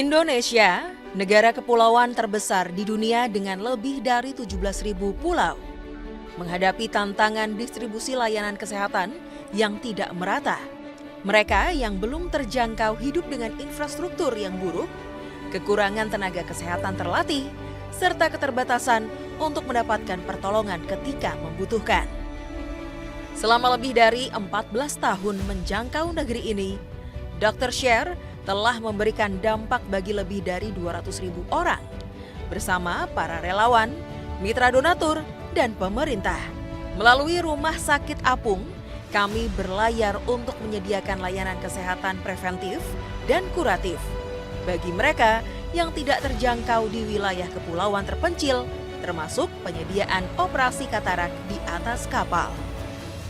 Indonesia, negara kepulauan terbesar di dunia dengan lebih dari 17.000 pulau, menghadapi tantangan distribusi layanan kesehatan yang tidak merata. Mereka yang belum terjangkau hidup dengan infrastruktur yang buruk, kekurangan tenaga kesehatan terlatih, serta keterbatasan untuk mendapatkan pertolongan ketika membutuhkan. Selama lebih dari 14 tahun menjangkau negeri ini, Dr. Share telah memberikan dampak bagi lebih dari 200.000 orang bersama para relawan, mitra donatur, dan pemerintah. Melalui Rumah Sakit Apung, kami berlayar untuk menyediakan layanan kesehatan preventif dan kuratif bagi mereka yang tidak terjangkau di wilayah kepulauan terpencil, termasuk penyediaan operasi katarak di atas kapal.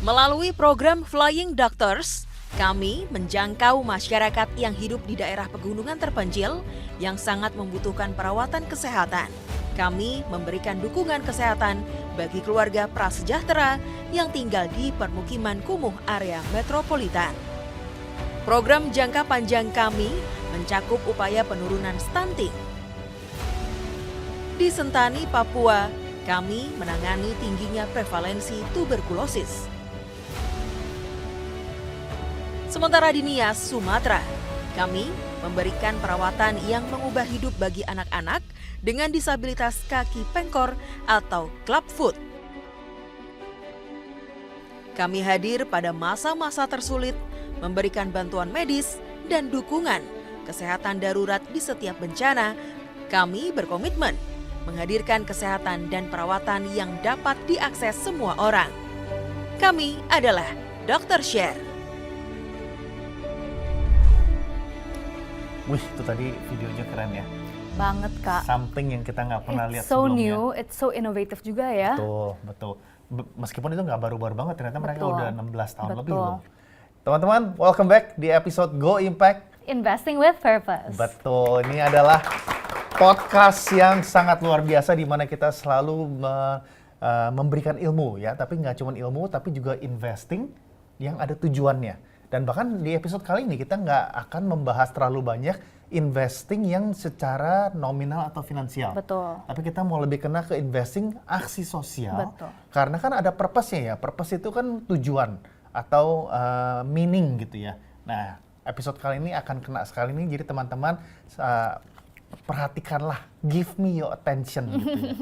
Melalui program Flying Doctors, kami menjangkau masyarakat yang hidup di daerah pegunungan terpencil yang sangat membutuhkan perawatan kesehatan. Kami memberikan dukungan kesehatan bagi keluarga prasejahtera yang tinggal di permukiman kumuh area metropolitan. Program jangka panjang kami mencakup upaya penurunan stunting. Di Sentani, Papua, kami menangani tingginya prevalensi tuberkulosis. Sementara di Nias, Sumatera, kami memberikan perawatan yang mengubah hidup bagi anak-anak dengan disabilitas kaki pengkor atau clubfoot. Kami hadir pada masa-masa tersulit, memberikan bantuan medis dan dukungan kesehatan darurat di setiap bencana. Kami berkomitmen menghadirkan kesehatan dan perawatan yang dapat diakses semua orang. Kami adalah Dr. Share. Wih, itu tadi videonya keren ya. Banget, Kak. Something yang kita nggak pernah lihat It's so sebelumnya. new, it's so innovative juga ya. Betul. Meskipun itu nggak baru-baru banget, ternyata mereka Betul. udah 16 tahun lebih Betul. loh. Teman-teman, welcome back di episode Go Impact. Investing with Purpose. Betul, ini adalah podcast yang sangat luar biasa di mana kita selalu memberikan ilmu ya, tapi nggak cuma ilmu, tapi juga investing yang ada tujuannya. Dan bahkan di episode kali ini kita nggak akan membahas terlalu banyak investing yang secara nominal atau finansial. Betul. Tapi kita mau lebih kena ke investing aksi sosial. Betul. Karena kan ada purpose-nya ya. Purpose itu kan tujuan atau meaning gitu ya. Nah, episode kali ini akan kena sekali nih. Jadi teman-teman perhatikanlah, give me your attention gitu ya.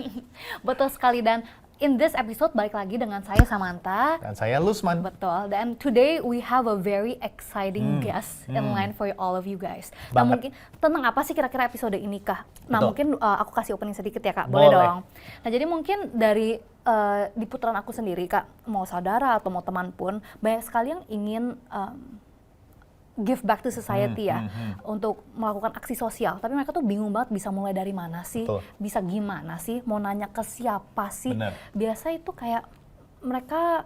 Betul sekali, dan in this episode balik lagi dengan saya Samantha. Dan saya Lusman. Betul, dan today we have a very exciting guest in line for all of you guys. Nah, mungkin tentang apa sih kira-kira episode ini, Kak? Nah, mungkin aku kasih opening sedikit ya, Kak. Boleh dong? Nah, jadi mungkin dari di putaran aku sendiri, Kak, mau saudara atau mau teman pun, banyak sekali yang ingin give back to society ya, untuk melakukan aksi sosial. Tapi mereka tuh bingung banget bisa mulai dari mana sih, bisa gimana sih, mau nanya ke siapa sih. Bener. Biasa itu kayak mereka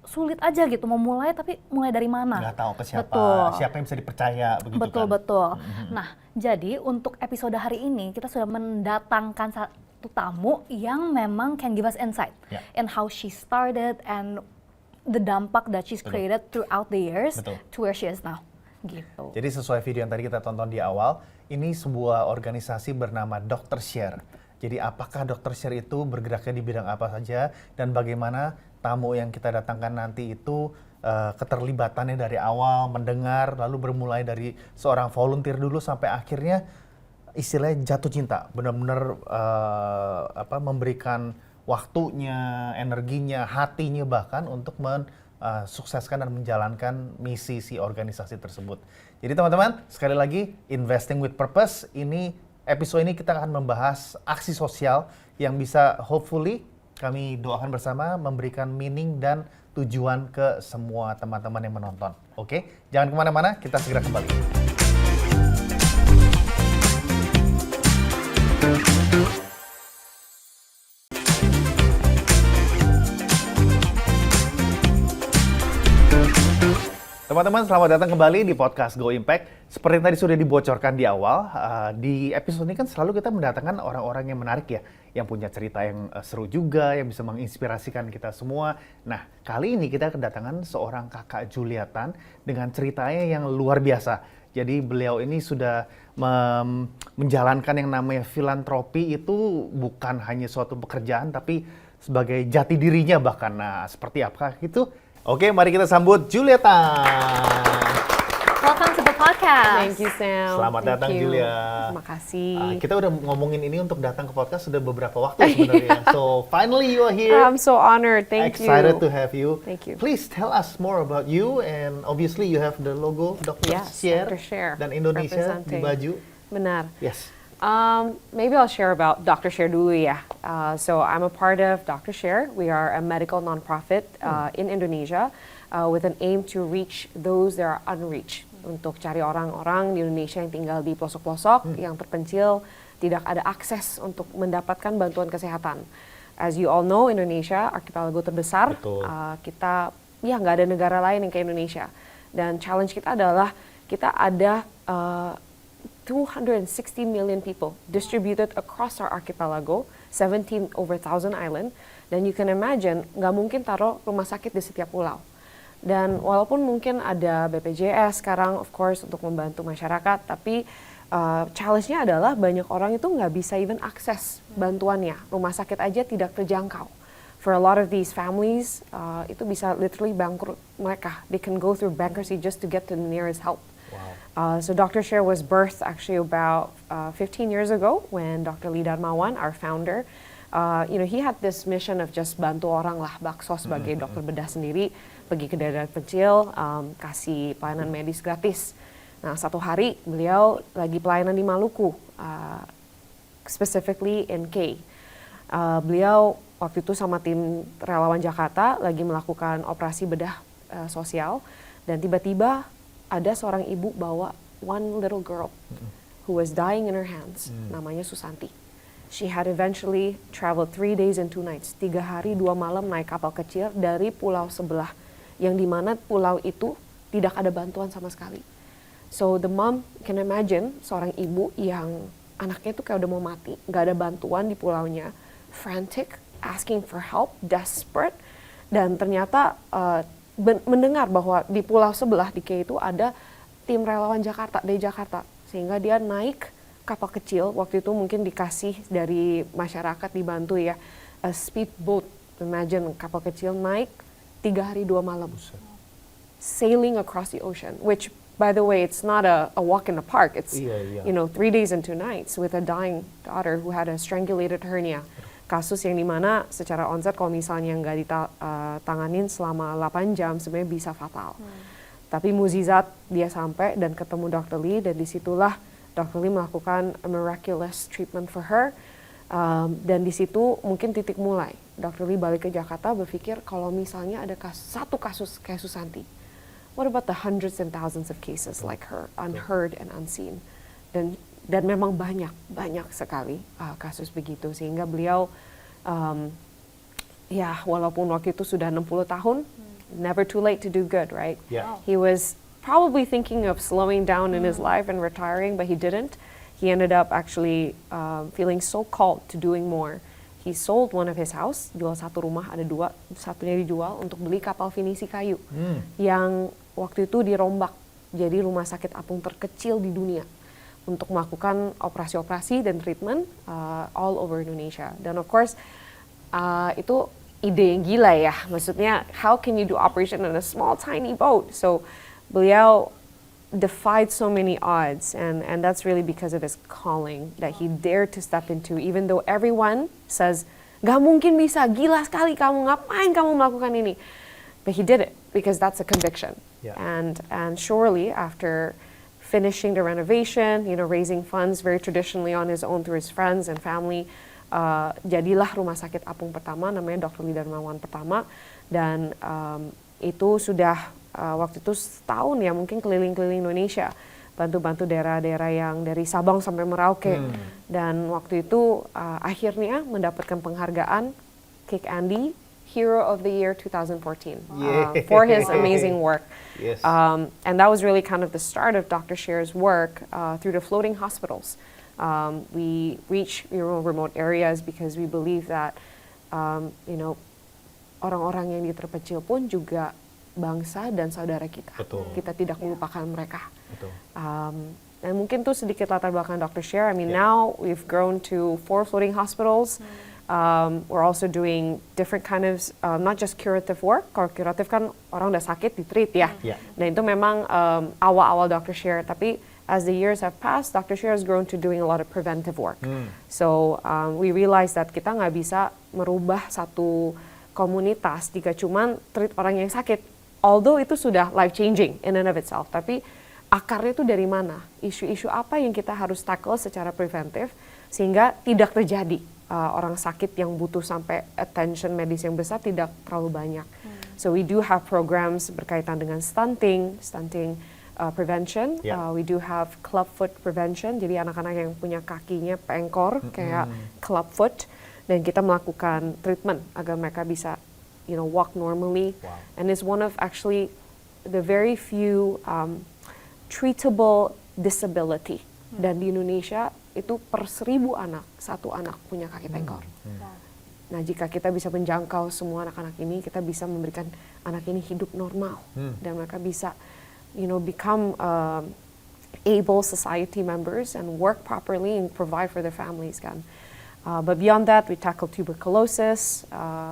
sulit aja gitu mau mulai, tapi mulai dari mana? Nggak tahu ke siapa, Betul. siapa yang bisa dipercaya begitu Betul, kan. betul. Nah, jadi untuk episode hari ini kita sudah mendatangkan satu tamu yang memang can give us insight in how she started and the dampak that she's created throughout the years to where she is now. Gitu. Jadi sesuai video yang tadi kita tonton di awal, ini sebuah organisasi bernama Dr. Share. Jadi apakah Dr. Share itu bergeraknya di bidang apa saja dan bagaimana tamu yang kita datangkan nanti itu keterlibatannya dari awal, mendengar, lalu bermulai dari seorang volunteer dulu sampai akhirnya istilahnya jatuh cinta, benar-benar memberikan waktunya, energinya, hatinya bahkan untuk mensukseskan dan menjalankan misi si organisasi tersebut. Jadi teman-teman, sekali lagi Investing with Purpose, episode ini kita akan membahas aksi sosial yang bisa hopefully kami doakan bersama memberikan meaning dan tujuan ke semua teman-teman yang menonton. Oke, jangan kemana-mana, kita segera kembali. Teman-teman, selamat datang kembali di podcast Go Impact. Seperti yang tadi sudah dibocorkan di awal, di episode ini kan selalu kita mendatangkan orang-orang yang menarik ya, yang punya cerita yang seru juga, yang bisa menginspirasikan kita semua. Nah, kali ini kita kedatangan seorang kakak Juliatan dengan ceritanya yang luar biasa. Jadi beliau ini sudah menjalankan yang namanya filantropi itu bukan hanya suatu pekerjaan, tapi sebagai jati dirinya bahkan. Nah, seperti apa itu? Oke, mari kita sambut Julieta. Welcome to the podcast. Thank you, Sam. Selamat Thank datang, you. Julia. Terima kasih. Kita udah ngomongin ini untuk datang ke podcast sudah beberapa waktu sebenarnya. So finally you are here. I'm so honored. Thank Excited you. to have you. Thank you. Please tell us more about you, and obviously you have the logo Dr. Yes, Share Dr. Share, dan Indonesia di representing. baju. Benar. Yes. Maybe I'll share about Dr. Share dulu ya. So I'm a part of Dr. Share. We are a medical nonprofit in Indonesia with an aim to reach those that are unreached. Untuk cari orang-orang di Indonesia yang tinggal di pelosok-pelosok, yang terpencil, tidak ada akses untuk mendapatkan bantuan kesehatan. As you all know, Indonesia archipelago terbesar. Betul. Kita ya nggak ada negara lain yang kayak Indonesia. Dan challenge kita adalah kita ada 260 million people distributed across our archipelago, 17 over 1,000 island. Dan you can imagine, nggak mungkin taruh rumah sakit di setiap pulau. Dan walaupun mungkin ada BPJS sekarang, of course, untuk membantu masyarakat, tapi challenge-nya adalah banyak orang itu nggak bisa even akses bantuannya. Rumah sakit aja tidak terjangkau. For a lot of these families, itu bisa literally bangkrut mereka. They can go through bankruptcy just to get to the nearest help. Wow. So Dr. Share was birthed actually about 15 years ago when Dr. Lee Darmawan, our founder, he had this mission of just bantu orang lah, bakso sebagai dokter bedah sendiri, pergi ke daerah kecil, kasih pelayanan medis gratis. Nah, satu hari beliau lagi pelayanan di Maluku, specifically in K. Beliau waktu itu sama tim relawan Jakarta lagi melakukan operasi bedah sosial, dan tiba-tiba ada seorang ibu bawa one little girl who was dying in her hands, namanya Susanti. She had eventually traveled 3 days and 2 nights, 3 hari 2 malam naik kapal kecil dari pulau sebelah, yang dimana pulau itu tidak ada bantuan sama sekali. So the mom can imagine, seorang ibu yang anaknya itu kayak udah mau mati, gak ada bantuan di pulaunya, frantic, asking for help, desperate, dan ternyata mendengar bahwa di pulau sebelah di K itu ada tim relawan Jakarta, dari Jakarta, sehingga dia naik kapal kecil, waktu itu mungkin dikasih dari masyarakat, dibantu ya, a speedboat, imagine kapal kecil naik 3 hari 2 malam, sailing across the ocean, which by the way, it's not a walk in the park, it's 3 days and 2 nights with a dying daughter who had a strangulated hernia. Kasus yang dimana secara onset kalau misalnya nggak ditanganin selama 8 jam sebenarnya bisa fatal. Tapi mukjizat dia sampai dan ketemu Dr. Lee, dan disitulah Dr. Lee melakukan a miraculous treatment for her, dan di situ mungkin titik mulai. Dr. Lee balik ke Jakarta berpikir kalau misalnya ada satu kasus kayak Susanti, what about the hundreds and thousands of cases like her, unheard and unseen? Dan memang banyak sekali kasus begitu, sehingga beliau walaupun waktu itu sudah 60 tahun, never too late to do good, right? Yeah. He was probably thinking of slowing down in his life and retiring, but he didn't. He ended up actually feeling so called to doing more. He sold one of his house, jual satu rumah, ada 2, satunya dijual untuk beli kapal finisi kayu yang waktu itu dirombak jadi rumah sakit apung terkecil di dunia untuk melakukan operasi-operasi dan treatment all over Indonesia. Dan of course itu ide yang gila ya, maksudnya how can you do operation in a small tiny boat? So beliau defied so many odds, and that's really because of his calling that he dared to step into, even though everyone says, gak mungkin bisa, gila sekali kamu, ngapain kamu melakukan ini? But he did it because that's a conviction. Yeah. And surely after finishing the renovation, raising funds very traditionally on his own through his friends and family, jadilah rumah sakit apung pertama, namanya Dr. Lee Darmawan pertama, dan itu sudah waktu itu setahun ya, mungkin keliling-keliling Indonesia, bantu-bantu daerah-daerah yang dari Sabang sampai Merauke. Dan waktu itu akhirnya mendapatkan penghargaan Kick Andy Hero of the Year 2014 for his amazing work. Yes. And that was really kind of the start of Dr. Share's work through the floating hospitals. We reach remote areas because we believe that orang-orang yang terpencil pun juga bangsa dan saudara kita. Betul. Kita tidak melupakan mereka. Betul. Dan mungkin tuh sedikit latar belakang Dr. Sher. I mean, now we've grown to 4 floating hospitals. We're also doing different kind of, not just curative work. Kalau curative kan orang udah sakit di-treat ya. Dan itu memang awal-awal Dr. Sher. Tapi as the years have passed, Dr. Sher has grown to doing a lot of preventive work. So we realized that kita nggak bisa merubah satu komunitas jika cuman treat orang yang sakit. Although itu sudah life-changing in and of itself. Tapi akarnya itu dari mana? Isu-isu apa yang kita harus tackle secara preventif sehingga tidak terjadi orang sakit yang butuh sampai attention medis yang besar tidak terlalu banyak. So we do have programs berkaitan dengan stunting prevention. We do have clubfoot prevention. Jadi anak-anak yang punya kakinya pengkor kayak clubfoot, dan kita melakukan treatment agar mereka bisa, walk normally. And it's one of actually the very few treatable disability. Dan di Indonesia itu per 1.000 anak, 1 anak punya kaki pengkor. Nah, jika kita bisa menjangkau semua anak-anak ini, kita bisa memberikan anak ini hidup normal. Dan mereka bisa, become able society members and work properly and provide for their families kan. But beyond that, we tackle tuberculosis.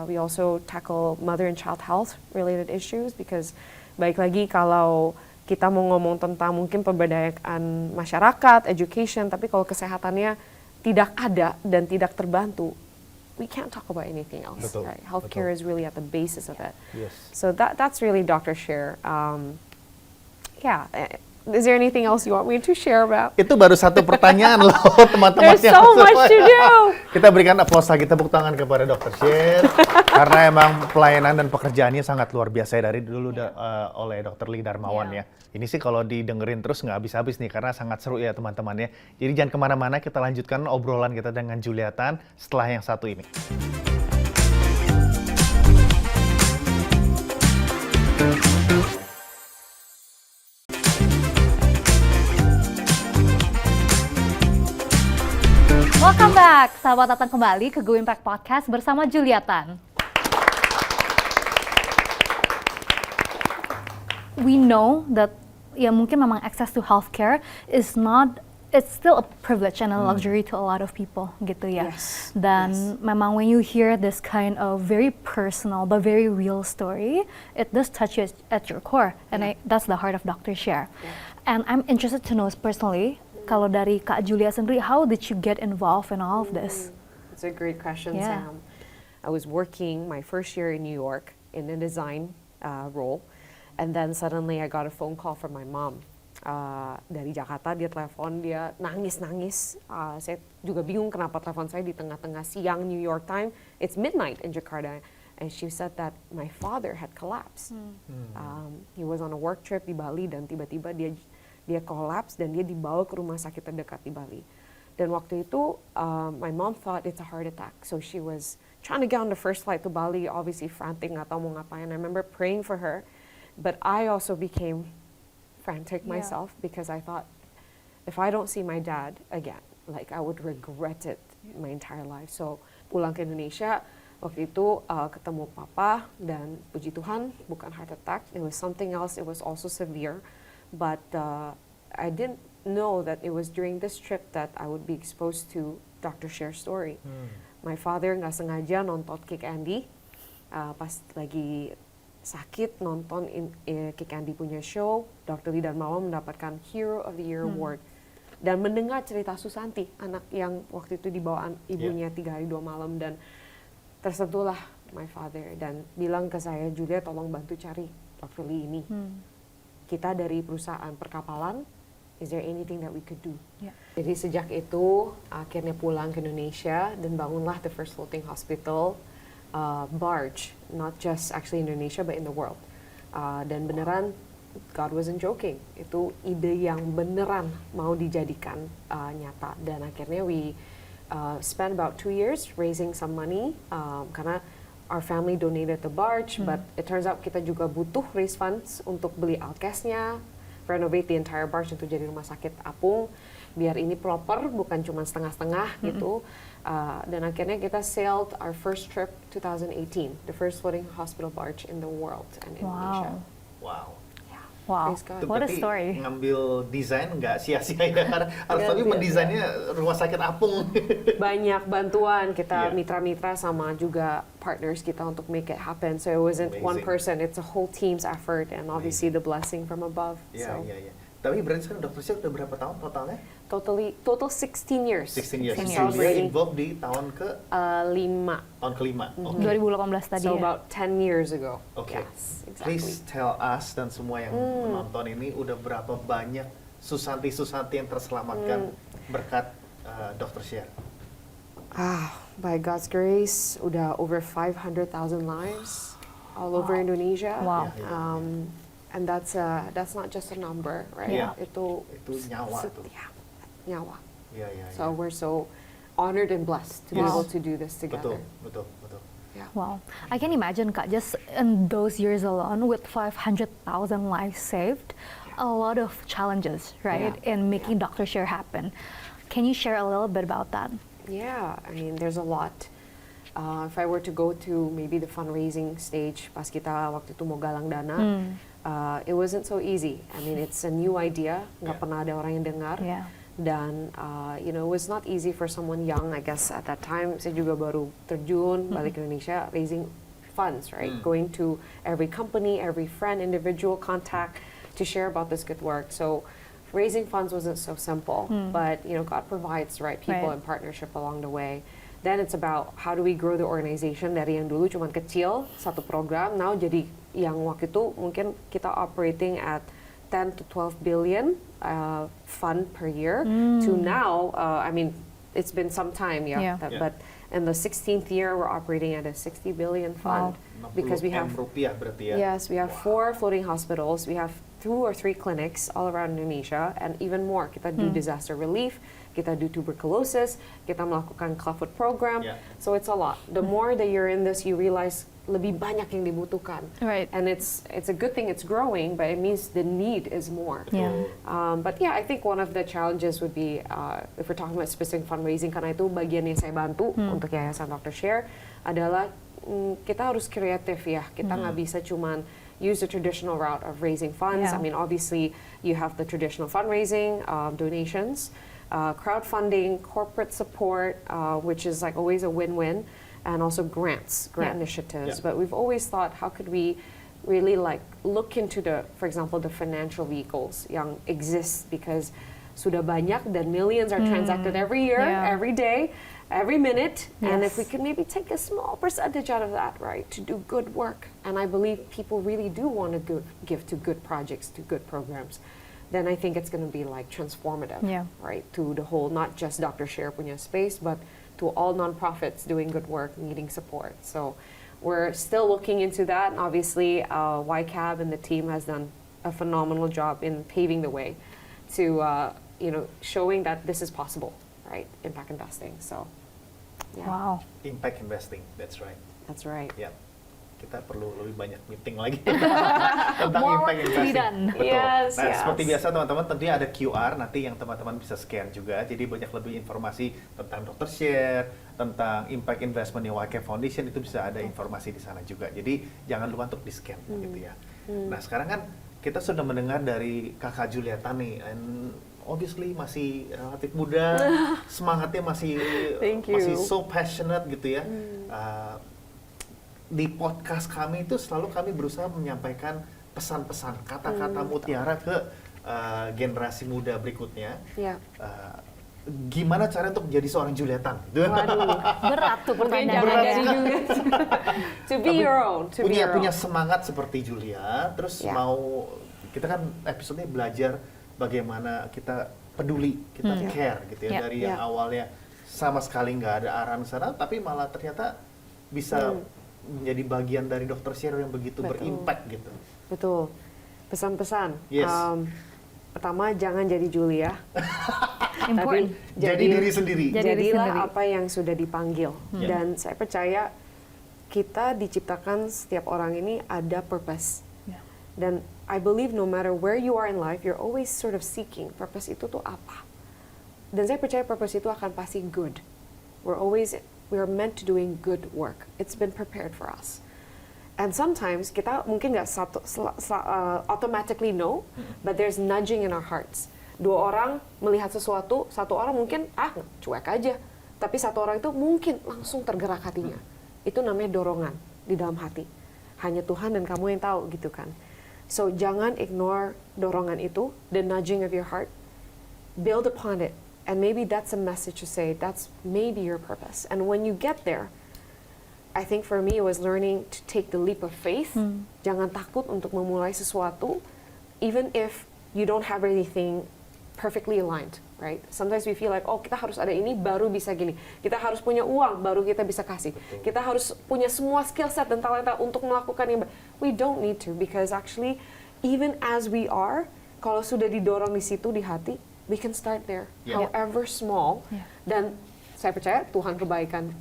We also tackle mother and child health related issues because baik lagi kalau kita mau ngomong tentang mungkin pemberdayaan masyarakat, education, tapi kalau kesehatannya tidak ada dan tidak terbantu, we can't talk about anything else. Right? Healthcare is really at the basis of it. So that's really Dr. Sher. Is there anything else you want me to share about? Itu baru satu pertanyaan loh, teman-teman. There's so much to do. Kita berikan aplaus lagi, tepuk tangan kepada Dr. Sher karena emang pelayanan dan pekerjaannya sangat luar biasa dari dulu oleh Dr. Lee Darmawan ya. Ini sih kalau didengerin terus nggak habis-habis nih karena sangat seru ya teman-teman ya. Jadi jangan kemana-mana, kita lanjutkan obrolan kita dengan Julia Tan setelah yang satu ini. Welcome back, sahabat, datang kembali ke Go Impact Podcast bersama Julia Tan. We know that mungkin memang access to healthcare is not, it's still a privilege and a luxury to a lot of people gitu ya. Dan memang when you hear this kind of very personal but very real story, it does touch you at your core, and that's the heart of Dr. Sher. And I'm interested to know personally, kalau dari Kak Julia sendiri, how did you get involved in all of this? It's a great question, Sam. I was working my first year in New York in a design role, and then suddenly I got a phone call from my mom. Dari Jakarta, dia telepon, dia nangis-nangis. Saya juga bingung kenapa telepon saya di tengah-tengah siang New York time. It's midnight in Jakarta. And she said that my father had collapsed. He was on a work trip di Bali, dan tiba-tiba dia collapse dan dia dibawa ke rumah sakit terdekat di Bali. Dan waktu itu, my mom thought it's a heart attack. So she was trying to get on the first flight to Bali, obviously frantic, nggak tahu mau ngapain. I remember praying for her, but I also became frantic myself because I thought, if I don't see my dad again, like I would regret it my entire life. So pulang ke Indonesia, waktu itu ketemu papa, dan puji Tuhan bukan heart attack. It was something else. It was also severe. But I didn't know that it was during this trip that I would be exposed to Dr. Sher's story. My father nggak sengaja nonton Kick Andy, pas lagi sakit nonton Kick Andy punya show, Dr. Lee Darmawan mendapatkan Hero of the Year Award. Dan mendengar cerita Susanti, anak yang waktu itu dibawa ibunya 3 hari 2 malam, dan tersentuhlah my father dan bilang ke saya, Julia tolong bantu cari Dr. Lee ini. Kita dari perusahaan perkapalan, is there anything that we could do? Jadi sejak itu akhirnya pulang ke Indonesia dan bangunlah the first floating hospital barge, not just actually in Indonesia but in the world. Dan beneran God wasn't joking, itu ide yang beneran mau dijadikan nyata. Dan akhirnya we spent about 2 years raising some money karena our family donated the barge, but it turns out kita juga butuh raise funds untuk beli alkesnya, renovate the entire barge untuk jadi rumah sakit apung, biar ini proper, bukan cuma setengah-setengah gitu. Dan akhirnya kita sailed our first trip 2018, the first floating hospital barge in the world and Indonesia. Wow. Wow, Praise God. Itu what a berarti story. ngambil desain nggak sia-sia ya, karena harus Nggak tapi sia-sia. mendesainnya rumah sakit apung. Banyak bantuan kita Iya. mitra-mitra sama juga partners kita untuk make it happen. So it wasn't one Amazing. person, it's a whole team's effort and obviously the blessing from above. Iya, So iya, iya. Tapi berarti sekarang Dr. Share udah berapa tahun totalnya? total 16 years. 16 years. 16 So, years. dia involved di tahun Lima. kelima. Oke. 2018 tadi So ya. about 10 years ago. Oke. Yes, Please exactly. tell us dan semua yang menonton ini udah berapa banyak Susanti-Susanti yang terselamatkan berkat Dr. Share. By God's grace, udah over 500,000 lives all over Indonesia. Wow. Iya, iya, And that's not just a number, right? Iya. Itu nyawa tuh. ya, nyawa. Iya, iya, So iya. we're so honored and blessed to be Yes. able to do this together. Betul, betul, betul. Yeah. Wow, I can imagine Kak, just in those years alone with 500,000 lives saved, a lot of challenges, right, Yeah. in making Dr. Share happen. Can you share a little bit about that? Yeah, I mean, there's a lot. If I were to go to maybe the fundraising stage, pas kita waktu itu mau galang dana, it wasn't so easy. I mean, it's a new idea, nggak Yeah. pernah ada orang yang dengar. Yeah. Dan, it was not easy for someone young, I guess, at that time. Saya juga baru terjun, balik ke Indonesia, raising funds, right? Going to every company, every friend, individual contact to share about this good work. So, raising funds wasn't so simple, but, God provides the right people Right. and partnership along the way. Then it's about how do we grow the organization dari yang dulu cuman kecil, satu program, now jadi yang waktu itu mungkin kita operating at 10 to 12 billion fund per year to now, I mean, it's been some time, Yeah. Yeah. but in the 16th year, we're operating at a 60 billion fund. Because we 60 have, M rupiah berarti ya. yes, we have 4 floating hospitals, we have 2 or 3 clinics all around Indonesia, and even more. Kita do disaster relief, kita do tuberculosis, kita melakukan clubfoot program, Yeah. so it's a lot. The more that you're in this, you realize lebih banyak yang dibutuhkan. Right. And it's a good thing it's growing, but it means the need is more. Yeah. But yeah, I think one of the challenges would be if we're talking about specific fundraising, karena itu bagian yang saya bantu untuk Yayasan Dr. Share adalah kita harus kreatif ya. Kita nggak bisa cuman use the traditional route of raising funds. Yeah. I mean, obviously you have the traditional fundraising, donations, crowdfunding, corporate support, which is like always a win-win, and also grant Yeah. initiatives. Yeah. But we've always thought, how could we really like look into for example, the financial vehicles yang exist, because sudah banyak dan millions are transacted every year, Yeah. every day, every minute, and if Yes. we could maybe take a small percentage out of that, right, to do good work, and I believe people really do want to give to good projects, to good programs, then I think it's going to be like transformative, Yeah. right, to the whole, not just Dr. Share punya space, but to all nonprofits doing good work, needing support. So we're still looking into that, and obviously YCAB and the team has done a phenomenal job in paving the way to showing that this is possible, right? Impact investing. So, yeah, Wow. Impact investing, that's right. that's right. Ya, kita perlu lebih banyak meeting lagi tentang More impact work to be investing. done. Betul. Yes, Nah, yes. seperti biasa teman-teman, tentunya ada QR nanti yang teman-teman bisa scan juga. Jadi banyak lebih informasi tentang Dr. Share, tentang impact investment yang YK Foundation, itu bisa ada informasi di sana juga. Jadi jangan lupa untuk di scan gitu ya. Nah, sekarang kan kita sudah mendengar dari Kakak Julieta nih, and obviously masih relatif muda, semangatnya masih Thank you. masih so passionate gitu ya. Di podcast kami itu selalu kami berusaha menyampaikan pesan-pesan, kata-kata mutiara ke generasi muda berikutnya. Yeah. Gimana cara untuk menjadi seorang Julietan? Waduh, Berat tuh mungkin pertanyaannya. jangan jadi juga. To be Tapi your own, to be punya your punya own. semangat seperti Julia, terus Ya. mau kita kan episode-nya belajar bagaimana kita peduli, kita care gitu ya, Ya. dari yang Ya. awalnya sama sekali nggak ada arahan sana, tapi malah ternyata bisa menjadi bagian dari Dr. Share yang begitu Betul. berimpact gitu. Betul. Pesan-pesan. Yes. Pertama, jangan jadi Julia. Important. Jadi diri sendiri. Jadi diri Jadilah sendiri. apa yang sudah dipanggil. Ya. Dan saya percaya kita diciptakan, setiap orang ini ada purpose. Yeah. Dan I believe no matter where you are in life, you're always sort of seeking purpose itu tuh apa. Dan saya percaya purpose itu akan pasti good. We are meant to doing good work. It's been prepared for us. And sometimes kita mungkin nggak automatically know, but there's nudging in our hearts. 2 orang melihat sesuatu, 1 orang mungkin cuek aja, tapi 1 orang itu mungkin langsung tergerak hatinya. Itu namanya dorongan di dalam hati. Hanya Tuhan dan kamu yang tahu gitu kan. So jangan ignore dorongan itu, the nudging of your heart. Build upon it. And maybe that's a message to say, that's maybe your purpose. And when you get there, I think for me it was learning to take the leap of faith. Jangan takut untuk memulai sesuatu, even if you don't have anything perfectly aligned, right? Sometimes we feel like, oh kita harus ada ini baru bisa gini. Kita harus punya uang baru kita bisa kasih. Betul. Kita harus punya semua skill set dan talenta untuk melakukan yang we don't need to, because actually even as we are, kalau sudah didorong di situ di hati, we can start there, Yeah. however small. Yeah. Dan saya percaya kebaikan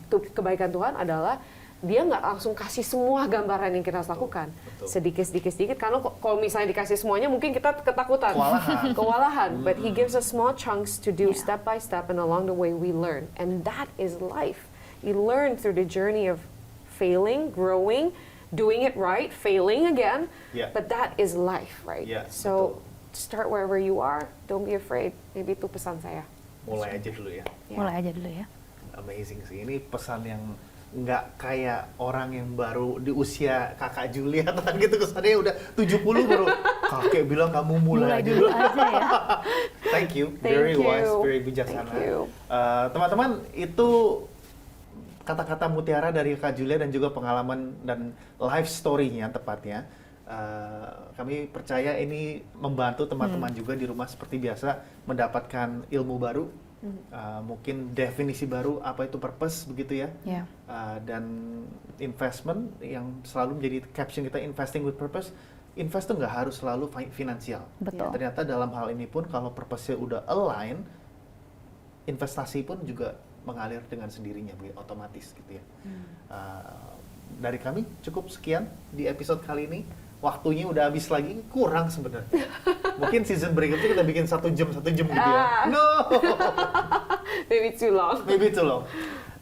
Tuhan adalah dia nggak langsung kasih semua gambaran yang kita harus lakukan. Betul. Sedikit. Karena kalau misalnya dikasih semuanya, mungkin kita ketakutan. Kewalahan. But He gives us small chunks to do step by step, and along the way we learn. And that is life. You learn through the journey of failing, growing, doing it right, failing again. Yeah. But that is life, right? Yeah, So start wherever you are. Don't be afraid. Maybe itu pesan saya. Mulai aja dulu ya. Yeah. Mulai aja dulu ya. Amazing sih. Ini pesan yang nggak kayak orang yang baru di usia kakak Julia gitu, kesannya udah 70 baru kakek bilang kamu mulai aja dulu. ya. Thank you, Thank very you. wise, very bijaksana. Thank you. Teman-teman, itu kata-kata mutiara dari Kak Julia dan juga pengalaman dan life story-nya tepatnya. Kami percaya ini membantu teman-teman juga di rumah seperti biasa mendapatkan ilmu baru, mungkin definisi baru apa itu purpose begitu ya. Yeah. Dan investment yang selalu menjadi caption kita, investing with purpose. Invest tuh nggak harus selalu finansial. Betul. Ternyata dalam hal ini pun kalau purpose-nya udah align, investasi pun juga mengalir dengan sendirinya, otomatis gitu ya. Dari kami cukup sekian di episode kali ini. Waktunya udah habis lagi, kurang sebenarnya. Mungkin season berikutnya kita bikin 1 jam gitu ya. No, Maybe too long. maybe too long.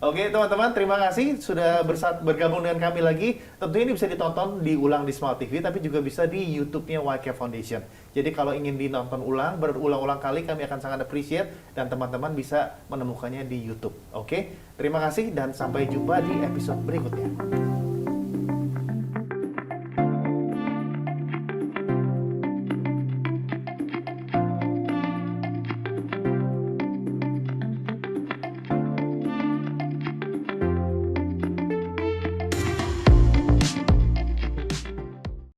Oke teman-teman, terima kasih sudah bergabung dengan kami lagi. Tentunya ini bisa ditonton diulang di Smile TV, tapi juga bisa di YouTube-nya YK Foundation. Jadi kalau ingin dinonton ulang, berulang-ulang kali, kami akan sangat appreciate dan teman-teman bisa menemukannya di YouTube. Oke, terima kasih dan sampai jumpa di episode berikutnya.